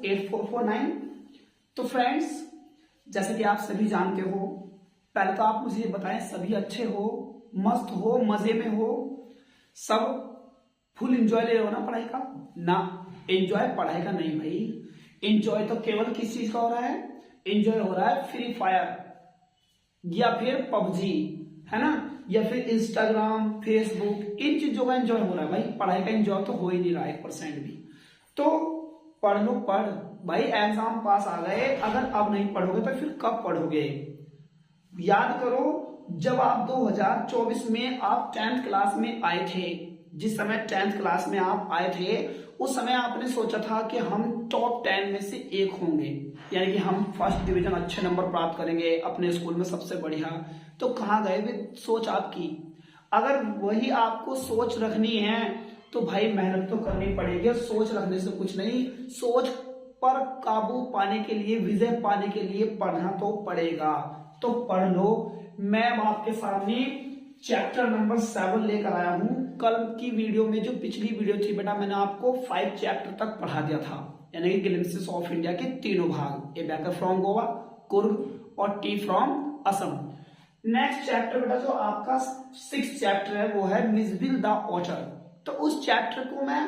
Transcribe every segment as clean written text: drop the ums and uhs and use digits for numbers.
8449। तो फ्रेंड्स, जैसे कि आप सभी जानते हो, पहले तो आप मुझे बताएं सभी अच्छे हो, मस्त हो, मजे में हो, सब फुल एंजॉय ले रहे हो ना पढ़ाई का? ना, एंजॉय पढ़ाई का नहीं भाई। एंजॉय तो केवल किस चीज का हो रहा है? एंजॉय हो रहा है फ्री फायर या फिर पबजी, है ना, या फिर इंस्टाग्राम, फेसबुक, इन चीजों का एंजॉय हो रहा है भाई। पढ़ाई का एंजॉय तो हो ही नहीं रहा है 1% भी। तो पढ़ लो, पढ़ भाई, एग्जाम पास आ गए, अगर अब नहीं पढ़ोगे तो फिर कब पढ़ोगे? याद करो, जब आप 2024 में आप 10th क्लास में आए थे, जिस समय 10th क्लास में आप आए थे, उस समय आपने सोचा था कि हम टॉप 10 में से एक होंगे, यानी कि हम फर्स्ट डिवीजन अच्छे नंबर प्राप्त करेंगे, अपने स्कूल में सबसे बढ़िया। तो कहाँ गए वे सोच आपकी? अगर वही आपको सोच रखनी है तो भाई मेहनत तो करनी पड़ेगी। सोच रखने से कुछ नहीं, सोच पर काबू पाने के लिए, विजय पाने के लिए पढ़ना तो पड़ेगा। तो पढ़ लो। मैं आपके सामने चैप्टर नंबर 7 लेकर आया हूं। कल की वीडियो में, जो पिछली वीडियो थी बेटा, मैंने आपको 5 चैप्टर तक पढ़ा दिया था, यानी कि ग्लिम्पसेस ऑफ इंडिया के तीनों भाग, ए बैकर फ्रॉम गोवा, कुर्ग और T from Assam. Next chapter बेटा जो आपका 6th चैप्टर है, वो है मिसबिल द ऑटर। तो उस चैप्टर को मैं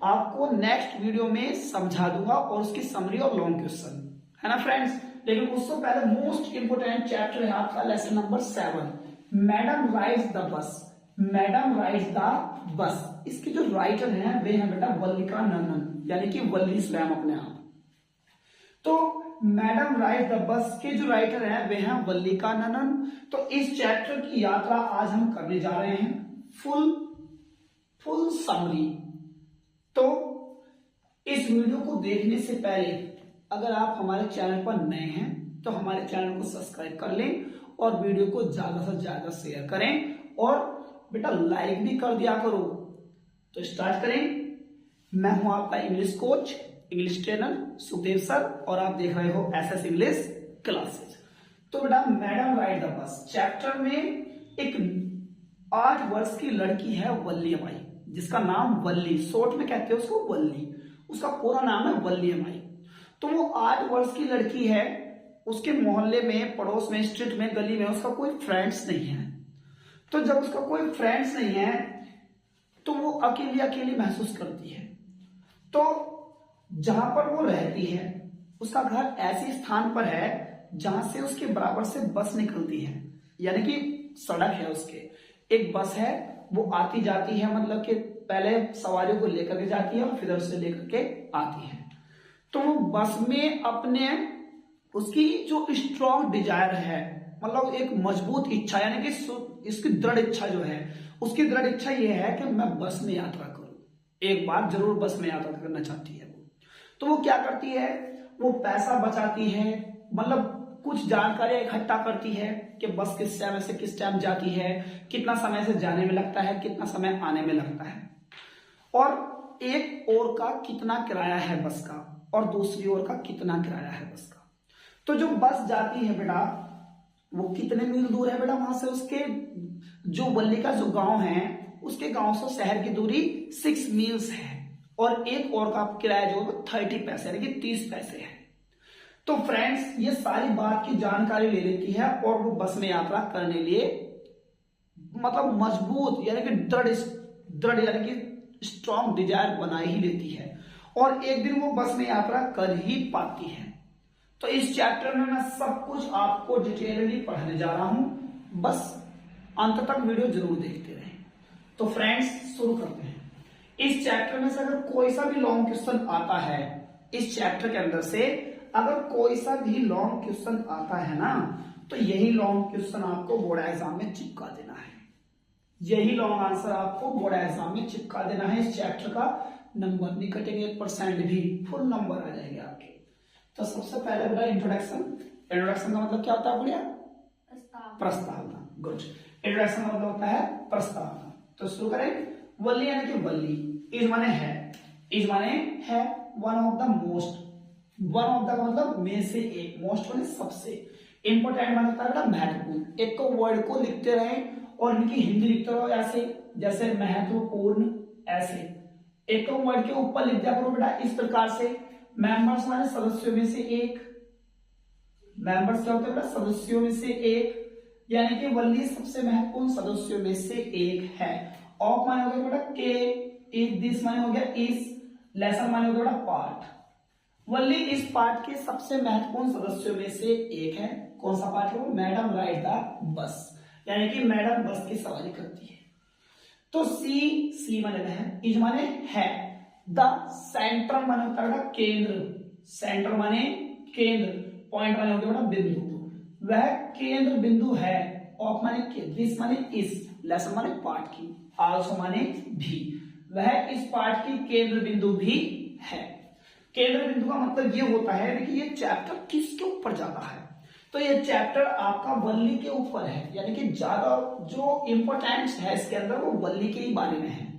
आपको नेक्स्ट वीडियो में समझा दूंगा और उसकी समरी और लॉन्ग क्वेश्चन, है ना फ्रेंड्स। लेकिन उससे पहले मोस्ट इंपोर्टेंट चैप्टर है आपका lesson number 7, madam rides the bus. Madam rides the bus, इसके जो राइटर हैं वे हैं बेटा वल्लिका नंदन, यानी कि वल्ली स्वयं अपने आप। तो मैडम राइड्स द बस के जो राइटर हैं वे हैं वल्लिका नंदन। तो इस चैप्टर की यात्रा आज हम करने जा रहे हैं, फुल समरी। तो इस वीडियो को देखने से पहले अगर आप हमारे चैनल पर नए हैं तो हमारे चैनल को सब्सक्राइब कर लें और वीडियो को ज्यादा से ज्यादा शेयर करें और बेटा लाइक भी कर दिया करो। तो स्टार्ट करें। मैं हूं आपका English coach, English trainer Sukhdev sir, और आप देख रहे हो एसएस इंग्लिश क्लासेस। तो बेटा madam ride the bus chapter में एक 8 वर्ष की लड़की है वल्लीबाई, जिसका नाम वल्ली, शॉर्ट में कहते हैं उसको वल्ली, उसका पूरा नाम है वल्लीबाई। तो वो 8 वर्ष की लड़की है, उसके मोहल्ले में, पड़ोस में, स्ट्रीट में, गली में उसका कोई फ्रेंड्स नहीं है। तो जब उसका कोई फ्रेंड्स नहीं है तो वो अकेली अकेली महसूस करती है। तो जहां पर वो रहती है उसका घर ऐसे स्थान पर है जहां से उसके बराबर से बस निकलती है, यानी कि सड़क है, उसके एक बस है, वो आती जाती है, मतलब कि पहले सवारियों को लेकर के जाती है और फिर उसे लेकर के आती है। तो वो बस में अपने, उसकी जो स्ट्रॉन्ग डिजायर है, मतलब एक मजबूत इच्छा, यानी कि इसकी दृढ़ इच्छा जो है, उसकी दृढ़ इच्छा ये है कि मैं बस में यात्रा करूं, एक बार जरूर बस में यात्रा करना चाहती है वो। तो वो क्या करती है, वो पैसा बचाती है, मतलब कुछ जानकारी इकट्ठा करती है कि बस किस टाइम से किस टाइम जाती है, कितना समय से जाने में लगता है, कितना समय आने में लगता है, और एक ओर का कितना किराया है बस का, और दूसरी ओर का कितना किराया है बस का। तो जो बस जाती है बेटा, वो कितने मील दूर है बेटा वहां से, उसके जो वल्ली का जो गांव है, उसके गांव से शहर की दूरी 6 मील्स है, और एक और का किराया जो है 30 पैसे, यानी कि 30 पैसे है। तो फ्रेंड्स, ये सारी बात की जानकारी ले लेती है और वो बस में यात्रा करने लिए मतलब मजबूत, यानी कि दृढ़ यानी कि स्ट्रॉन्ग डिजायर बना ही लेती है, और एक दिन वो बस में यात्रा कर ही पाती है। तो इस चैप्टर में मैं सब कुछ आपको डिटेलली पढ़ाने जा रहा हूं, बस अंत तक वीडियो जरूर देखते रहें। तो फ्रेंड्स, शुरू करते हैं। इस चैप्टर में से अगर कोई सा भी लॉन्ग क्वेश्चन आता है, इस चैप्टर के अंदर से अगर कोई सा भी लॉन्ग क्वेश्चन आता है ना, तो यही लॉन्ग क्वेश्चन आपको बोर्ड एग्जाम में चिपका देना है, यही लॉन्ग आंसर आपको बोर्ड एग्जाम में चिपका देना है। इस चैप्टर का नंबर नहीं कटेंगे 1% भी, फुल नंबर आ जाएंगे आपके। तो सबसे पहले बेटा इंट्रोडक्शन। इंट्रोडक्शन का मतलब क्या होता है बढ़िया? प्रस्तावना। गुड। इंट्रोडक्शन का मतलब होता है प्रस्तावना। तो शुरू करें। वल्ली यानी कि वल्ली, इज माने है, इज माने है, one of the most, one of the मतलब में से एक, मोस्ट माने सबसे, इंपोर्टेंट माने होता है महत्वपूर्ण। एक को वर्ड को लिखते रहे और इनकी हिंदी लिखते रहो ऐसे, जैसे महत्वपूर्ण, ऐसे एक वर्ड के ऊपर लिख दिया करो बेटा इस प्रकार से। मेंबर्स माने सदस्यों में से एक, मेंबर्स क्या होते हैं बेटा, सदस्यों में से एक, यानी कि वल्ली सबसे महत्वपूर्ण सदस्यों में से एक है। ऑफ माने हो गया बेटा के, इज दिस माने हो गया इस, लेसन माने हो गया बेटा पार्ट। वल्ली इस पार्ट के सबसे महत्वपूर्ण सदस्यों में से एक है। कौन सा पार्ट है वो, मैडम राइड द बस, यानी कि मैडम बस की सवारी करती है। तो सी माने है, इज माने है, द सेंट्रल माने होता है केंद्र, सेंट्रल माने केंद्र, पॉइंट माने होता है बिंदु, वह केंद्र बिंदु है। ऑफ माने के, दिस माने इस, लेसन माने पार्ट की, आल्सो माने भी, वह इस पार्ट की केंद्र बिंदु भी है। केंद्र बिंदु का मतलब ये होता है कि ये चैप्टर किसके ऊपर ज्यादा है, तो ये चैप्टर आपका वल्ली के ऊपर है, यानी कि ज्यादा जो इंपोर्टेंस है इसके अंदर वो वल्ली के ही बारे में है,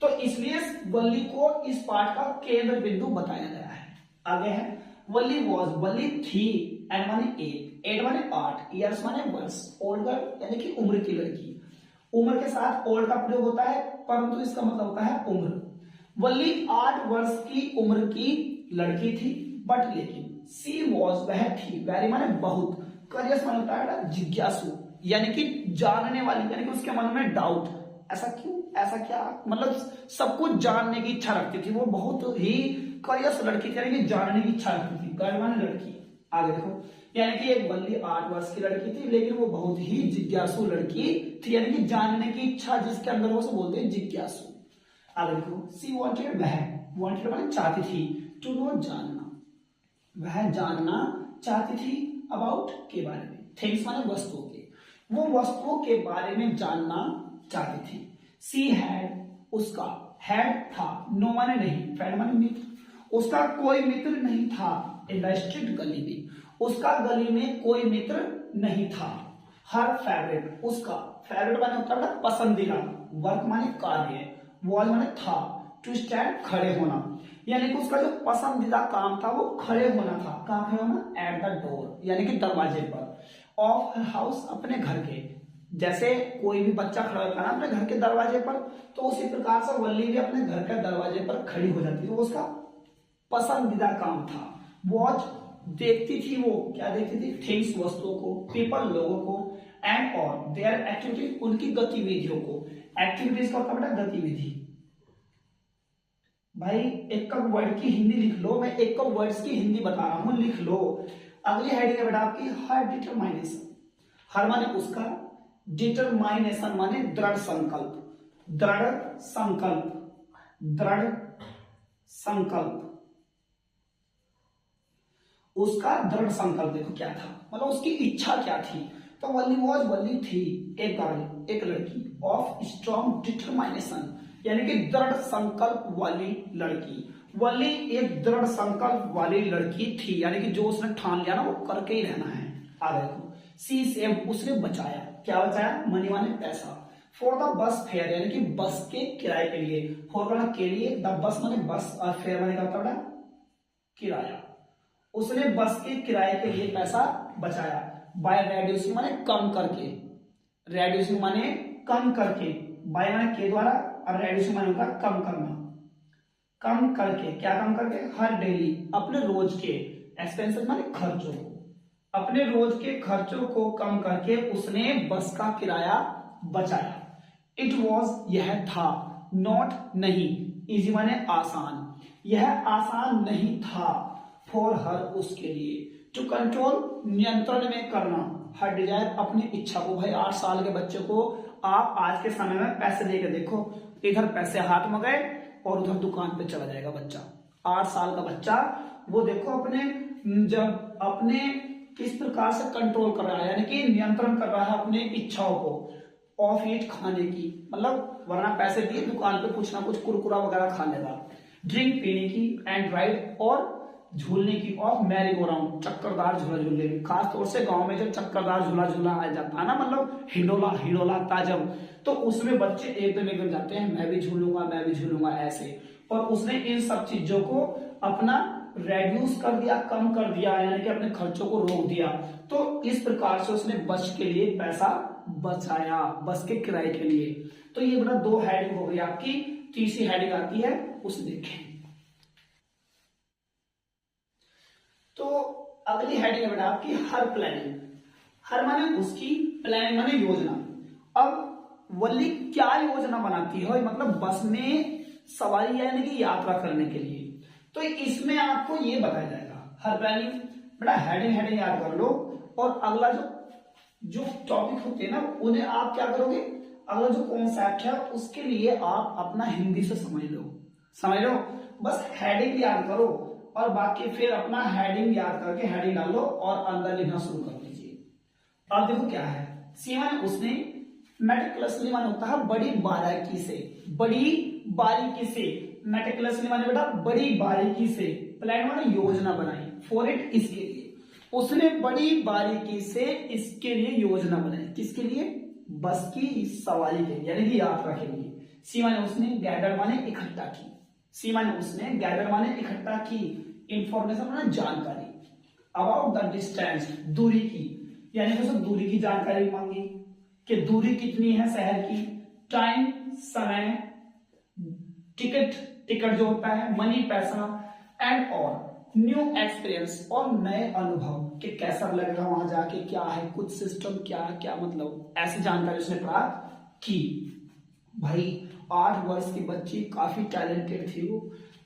तो इसलिए वल्ली को इस पार्ट का केंद्र बिंदु बताया गया है। आगे है वल्ली वॉज, वल्ली थी, एन माने एट माने 8, ईयर्स माने वर्ष, ओल्ड गर्ल यानी कि उम्र की लड़की, उम्र के साथ ओल्ड का प्रयोग होता है परंतु इसका मतलब होता है उम्र। वल्ली 8 वर्ष की उम्र की लड़की थी, बट लेकिन सी वॉज वह थी, वेरी माने बहुत, करियस माने होता है जिज्ञासु, यानी कि जानने वाली, यानी कि उसके मन में डाउट, ऐसा क्यों, ऐसा क्या, मतलब सब कुछ जानने की इच्छा रखती थी, वो बहुत ही करियस लड़की थी, यानी कि जानने की इच्छा रखती थी, गर्ल माने लड़की। आगे देखो, यानी कि एक वल्ली 8 वर्ष की लड़की थी, लेकिन वो बहुत ही जिज्ञासु लड़की थी, यानी कि जानने की इच्छा जिसके अंदर वो बोलते हैं जिज्ञासु। आगे देखो, सी वांटेड, वह वांटेड माने चाहती थी, टू नो जानना, वह जानना चाहती थी, अबाउट के बारे में, थिंग्स माने वस्तुओं के, वो वस्तुओं के बारे में जानना चाहती थी। सी हैड, उसका, हैड था, नो माने नहीं, फ्रेंड माने मित्र, उसका कोई मित्र नहीं था, इन द स्ट्रीट गली में, उसका गली में कोई मित्र नहीं था। हर फेवरेट, उसका, फेवरेट माने होता है पसंदीदा, वर्क माने कार्य, वॉज माने था, टू स्टैंड खड़े होना, यानी कि उसका जो पसंदीदा काम था वो खड़े होना था। कहां खड़े होना, एट द डोर, यानी कि दरवाजे पर, ऑफ हर हाउस, अपने घर के, जैसे कोई भी बच्चा खड़ा होता है ना अपने घर के दरवाजे पर, तो उसी प्रकार से वल्ली भी अपने घर के दरवाजे पर खड़ी हो जाती है, वो उसका पसंदीदा काम था। वॉच, देखती थी, वो क्या देखती थी, थिंग्स, वस्तुओं को, पीपल, लोगों को, एंड और देयर एक्टिविटी, उनकी गतिविधियों को, एक्टिविटीज का मतलब गतिविधि। भाई एक कप वर्ड की हिंदी लिख लो, मैं एक कप वर्ड्स की हिंदी बता रहा हूं, लिख लो। अगली हेडिंग है बेटा आपकी हर डिटरमाइनेशन, हर माने उसका, डिटरमाइनेशन माने दृढ़ संकल्प, दृढ़ संकल्प, दृढ़ संकल्प, उसका दृढ़ संकल्प देखो क्या था, मतलब उसकी इच्छा क्या थी। तो वल्ली वॉज, वल्ली थी, एक गर्ल, एक लड़की, ऑफ स्ट्रॉन्ग डिटरमाइनेशन, यानी कि दृढ़ संकल्प वाली लड़की। वल्ली एक दृढ़ संकल्प वाली लड़की थी, यानी कि जो उसने ठान लिया ना वो करके ही रहना है। आगे देखो, सी सेव, उसने बचाया, क्या बचाया, मनी माने पैसा, फॉर द बस फेयर, यानी कि बस के किराए के लिए, फॉर माने के लिए, द बस माने बस, और फेयर माने क्या होता है किराया, उसने बस के किराए के लिए पैसा बचाया। बाय रेड्यूसिंग माने कम करके, रेड्यूसिंग माने कम करके, बाय माने के द्वारा, और रेड्यूसिंग माने होता है कम करना, कम करके, क्या कम करके, हर डेली, अपने रोज के, एक्सपेंसेस माने खर्चों को, अपने रोज के खर्चों को कम करके उसने बस का किराया बचाया। इट वॉज, यह था, नॉट नहीं, इजी माने आसान, यह आसान नहीं था, फॉर हर, उसके लिए, टू कंट्रोल, नियंत्रण में करना, हर डिजायर, अपनी इच्छा को। भाई 8 साल के बच्चे को आप आज के समय में पैसे देके देखो, इधर पैसे हाथ में गए और उधर दुकान पे चला जाएगा बच्चा। 8 साल का बच्चा वो देखो अपने, जब अपने किस प्रकार से कंट्रोल कर रहा है, यानी कि नियंत्रण कर रहा है अपने इच्छाओं को, ऑफ ईट, खाने की, मतलब वरना पैसे दिए दुकान पे कुछ ना कुछ कुरकुरा वगैरह खा लेगा, ड्रिंक पीने की, एंड राइड, और झूलने की, ऑफ मैरी गो राउंड, चक्करदार झूला झूलने की, खास तौर से गांव में जब चक्करदार झूला झूला आ जाता है ना, मतलब हिडोला हिडोला ताजब, तो उसमें बच्चे एकदम जाते हैं, मैं भी झूलूंगा ऐसे। और उसने इन सब चीजों को अपना रेड्यूस कर दिया, कम कर दिया, यानी कि अपने खर्चों को रोक दिया। तो इस प्रकार से उसने बस के लिए पैसा बचाया, बस के किराए के लिए। तो ये बड़ा 2 हेडिंग हो गई आपकी। तीसरी हेडिंग आती है, उसे देखें। तो अगली हेडिंग है बेटा आपकी हर प्लानिंग। हर माने उसकी, प्लानिंग माने योजना। अब वल्ली क्या योजना बनाती है, मतलब बस में सवारी यानी कि यात्रा करने के लिए, तो इसमें आपको ये बताया जाएगा हर प्लानिंग। बेटा हेडिंग याद कर लो, और अगला जो टॉपिक होते हैं ना उन्हें आप क्या करोगे, अगला जो कॉन्सेप्ट है उसके लिए आप अपना हिंदी से समझ लो। बस हेडिंग याद करो और बाकी फिर अपना हेडिंग याद करके हेडिंग डाल लो और अंदर लिखना शुरू कर दीजिए। अब देखो क्या है, सी माने उसने, मेटिकुलसली माने होता है बड़ी बारीकी से, मेटिकुलसली माने बेटा बड़ी बारीकी से, प्लान माने योजना बनाई, फॉर इट इसके लिए, उसने बड़ी बारीकी से इसके लिए योजना बनाई। किसके लिए? बस की सवारी के लिए यानी कि यात्रा के लिए। सी माने उसने, गैदर माने इकट्ठा की, सी माने उसने, गैदर माने इकट्ठा की, इंफॉर्मेशन माने जानकारी, अबाउट द डिस्टेंस दूरी की, यानी कि उसने दूरी की जानकारी मांगी कि दूरी कितनी है शहर की, टाइम समय, टिकट जो होता है, मनी पैसा, एंड और न्यू एक्सपीरियंस और नए अनुभव कि कैसा लगेगा वहां जाके, क्या है कुछ सिस्टम, क्या मतलब ऐसी जानकारी उसने प्राप्त की। भाई 8 वर्ष की बच्ची काफी टैलेंटेड थी वो,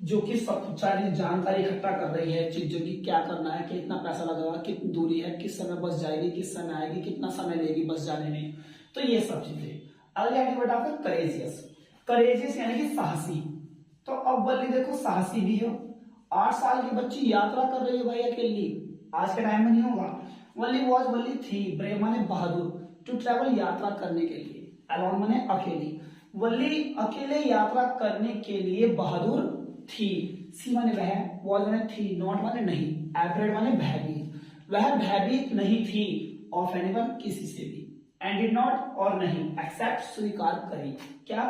जो कि सब सारी जानकारी इकट्ठा कर रही है चीजों की, क्या करना है, कितना पैसा लगेगा, कितनी दूरी है, किस समय बस जाएगी, किस समय आएगी, कितना समय लेगी बस जाने में, तो ये सब चीजें। अगले आगे बेटा आपका करेजियस यानी कि साहसी। तो अब वल्ली देखो साहसी भी हो, 8 साल की बच्ची यात्रा कर रही है भाई अकेली, आज के टाइम में नहीं होगा। वल्ली थी, ब्रेव माने बहादुर, टू ट्रेवल यात्रा करने के लिए, अलोन माने अकेली, वल्ली अकेले यात्रा करने के लिए बहादुर थी। सी माने वह, वॉज माने थी, नॉट माने नहीं, एफ्रेड माने भयभीत, वह भयभीत नहीं थी, ऑफ एनीवन किसी से भी, एंड डिड नॉट और नहीं, एक्सेप्ट स्वीकार करी, क्या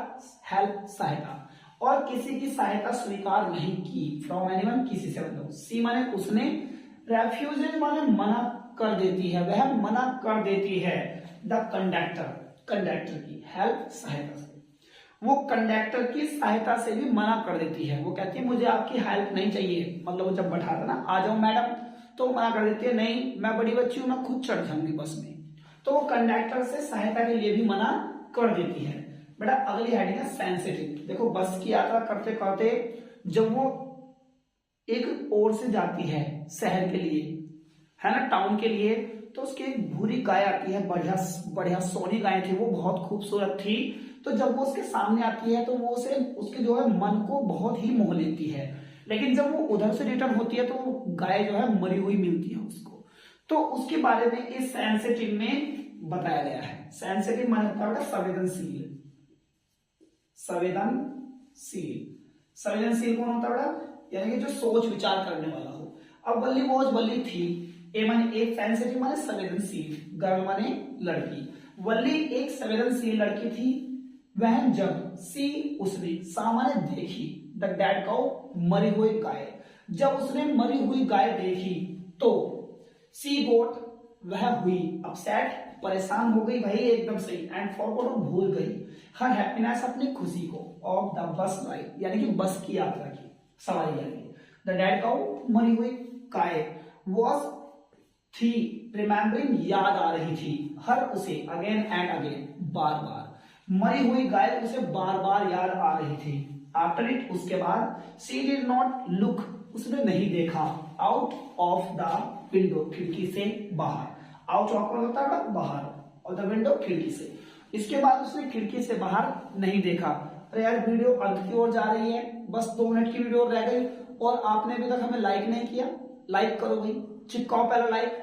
हेल्प सहायता, और किसी की सहायता स्वीकार नहीं की, फ्रॉम एनीवन किसी से, मतलब। सी माने उसने, रेफ्यूजेज माने मना कर देती है, वह मना कर देती है, द कंडक्टर की हेल्प सहायता से, वो कंडक्टर की सहायता से भी मना कर देती है। वो कहती है मुझे आपकी हेल्प नहीं चाहिए, मतलब वो जब बैठाता ना आ जाओ मैडम, तो मना कर देती है, नहीं मैं बड़ी बच्ची हूं, मैं खुद चढ़ जाऊंगी बस में, तो वो कंडक्टर से सहायता के लिए भी मना कर देती है। बेटा अगली हेडिंग है सेंसिटिव। देखो बस की यात्रा करते करते जब वो एक ओर से जाती है शहर के लिए, है ना, टाउन के लिए, तो उसकी एक भूरी गाय आती है, बढ़िया सोनी गाय थी, वो बहुत खूबसूरत थी। तो जब वो उसके सामने आती है तो वो उसे, उसके जो है मन को बहुत ही मोह लेती है, लेकिन जब वो उधर से रिटर्न होती है तो वो गाय जो है मरी हुई मिलती है उसको। तो उसके बारे में इस सेंसिटिव में बताया गया है। सेंसिटिव माने होता है संवेदनशील। संवेदनशील कौन होता है बेटा? यानी कि जो सोच विचार करने वाला हो। अब वल्ली थी, ए माने एक, सेंसिटिव माने संवेदनशील, गर्ल माने लड़की, वल्ली एक संवेदनशील लड़की थी। वह जब सी उसने, सा माने देखी, द डेड काउ मरी हुई गाय, जब उसने मरी हुई गाय देखी तो सी गोट वह हुई अपसेट परेशान हो गई भाई एकदम से, एंड फॉरगॉट भूल गई, हर हैप्पीनेस अपनी खुशी को, ऑफ द बस राइड यानी कि बस की यात्रा की सवारी यानी। द डेड काउ मरी हुई गाय वॉज थी रिमेम्बरिंग याद आ रही थी, हर उसे अगेन एंड अगेन बार बार, मरी हुई गाय उसे बार बार याद आ रही थी। आफ्टर इट उसके बाद, शी डिड नॉट लुक उसने नहीं देखा, आउट ऑफ द विंडो खिड़की से बाहर, आउट ऑफ होता है बाहर, और द विंडो खिड़की से, इसके बाद उसने खिड़की से बाहर नहीं देखा। अरे यार वीडियो अंत की ओर जा रही है, बस 2 मिनट की वीडियो रह गई और आपने अभी तक हमें लाइक नहीं किया, लाइक करो भाई, चिपकाओ पहले लाइक,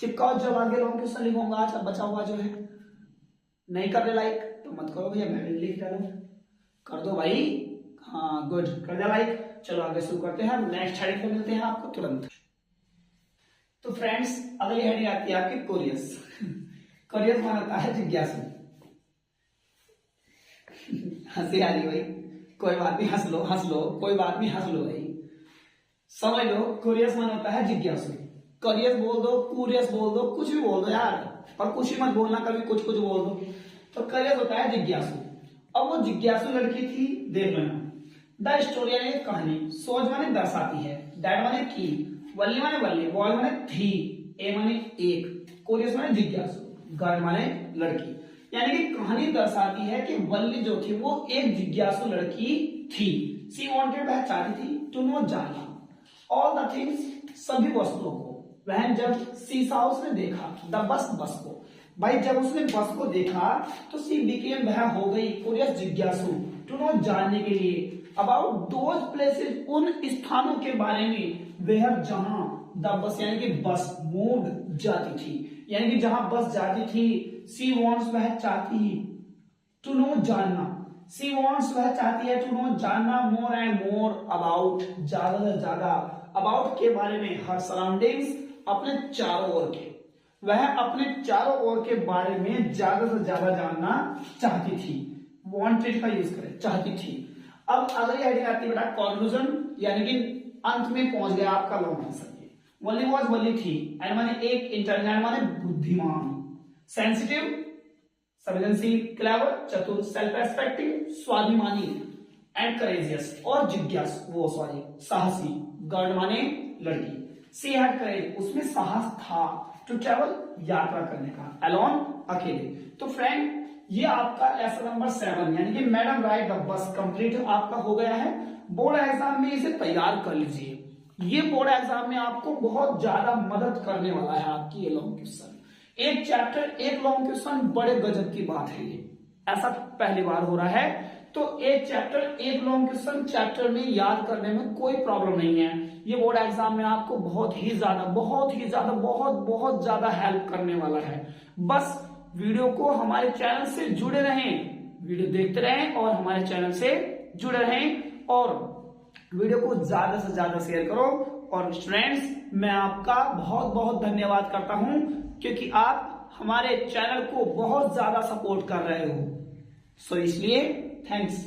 चिपकाओ, जब आगे लॉन्ग क्वेश्चन लिखूंगा आज बचा हुआ जो है, नहीं कर रहे लाइक तो मत करो भैया, मैं लिख डालू, कर दो भाई, हाँ गुड, कर दिया लाइक। चलो आगे शुरू करते हैं, नेक्स्ट हेडिंग पे मिलते हैं आपको तुरंत। तो फ्रेंड्स अगली हेडिंग आती है आपकी कोरियस। कोरियस माना होता है जिज्ञासु। हंसी आ रही भाई, कोई बात नहीं, हंस लो, कोई बात नहीं, हंस लो भाई, समझ लो। कोरियस माना होता है जिज्ञासु। कोरियस बोल दो, कुरियस बोल दो, कुछ भी बोल दो यार, पर कुछ ही मत बोलना, कभी कुछ कुछ बोल दो। तो कोरियस होता है जिज्ञासु। अब वो जिज्ञासु लड़की थी, देख लेना। द स्टोरी यानी कहानी, सोच माने दर्शाती है, दैट माने की, वल्ली माने वल्ली, वॉल माने थी, ए माने एक, कोरियस माने जिज्ञासु, गर्ल माने लड़की। यानी कि कहानी दर्शाती है कि वल्ली जो थी वो एक जिज्ञासु लड़की थी। सी वांटेड, वह चाहती थी, टू नो, जानना, ऑल द थिंग्स, सभी वस्तुओं को। वह जब सी सा, उसने देखा, द बस, बस को। भाई जब उसने बस को देखा तो सी बिकेम, वह हो गई, क्यूरियस, जिज्ञासु, टू नो, जानने के लिए, अबाउट दोज प्लेसेस, उन स्थानों के बारे में, वेयर, जहां, द बस यानी कि बस मूव, जाती थी, यानी कि जहां बस जाती थी। सी वांट्स, वह चाहती, टू नो, जानना, सी वांट्स, वह चाहती है, टू नो, जानना, मोर एंड मोर, अबाउट, ज्यादा से ज्यादा, अबाउट के बारे में, हर सराउंडिंग्स, अपने चारों ओर के, वह अपने चारों ओर के बारे में ज्यादा से ज्यादा जानना चाहती थी। वांटेड का यूज करें, चाहती थी। अब अगली हेडिंग आती है बेटा कंक्लूजन, यानी कि अंत में पहुंच गया आपका लॉन्ग आंसर। वली वॉज, वली थी, एंड माने एक, इंटेलिजेंट माने बुद्धिमान, सेंसिटिव संवेदनशील, क्लेवर चतुर, सेल्फ रेस्पेक्टिंग स्वाभिमानी, एंड करेजियस और जिज्ञासु, वो सॉरी साहसी, गर्ल माने लड़की। सी हैड करेज, उसमें साहस था, टू ट्रेवल यात्रा करने का, अलोन अकेले। तो फ्रेंड ये आपका लेसन नंबर 7 यानी कि madam right the bus complete आपका हो गया है। बोर्ड एग्जाम में इसे तैयार कर लीजिए, ये बोर्ड एग्जाम में आपको बहुत ज्यादा मदद करने वाला है आपकी ये लॉन्ग क्वेश्चन। एक चैप्टर एक लॉन्ग क्वेश्चन बड़े गजब की बात है, ये ऐसा पहली बार हो रहा है। तो एक चैप्टर एक लॉन्ग क्वेश्चन चैप्टर में याद करने में कोई प्रॉब्लम नहीं है। ये बोर्ड एग्जाम में आपको बहुत ही ज्यादा बहुत ज्यादा हेल्प करने वाला है। बस वीडियो को हमारे चैनल से जुड़े रहें, वीडियो देखते रहें और हमारे चैनल से जुड़े रहें और वीडियो को ज्यादा से ज्यादा शेयर करो। और स्टूडेंट्स मैं आपका बहुत बहुत धन्यवाद करता हूं क्योंकि आप हमारे चैनल को बहुत ज्यादा सपोर्ट कर रहे हो, सो इसलिए थैंक्स।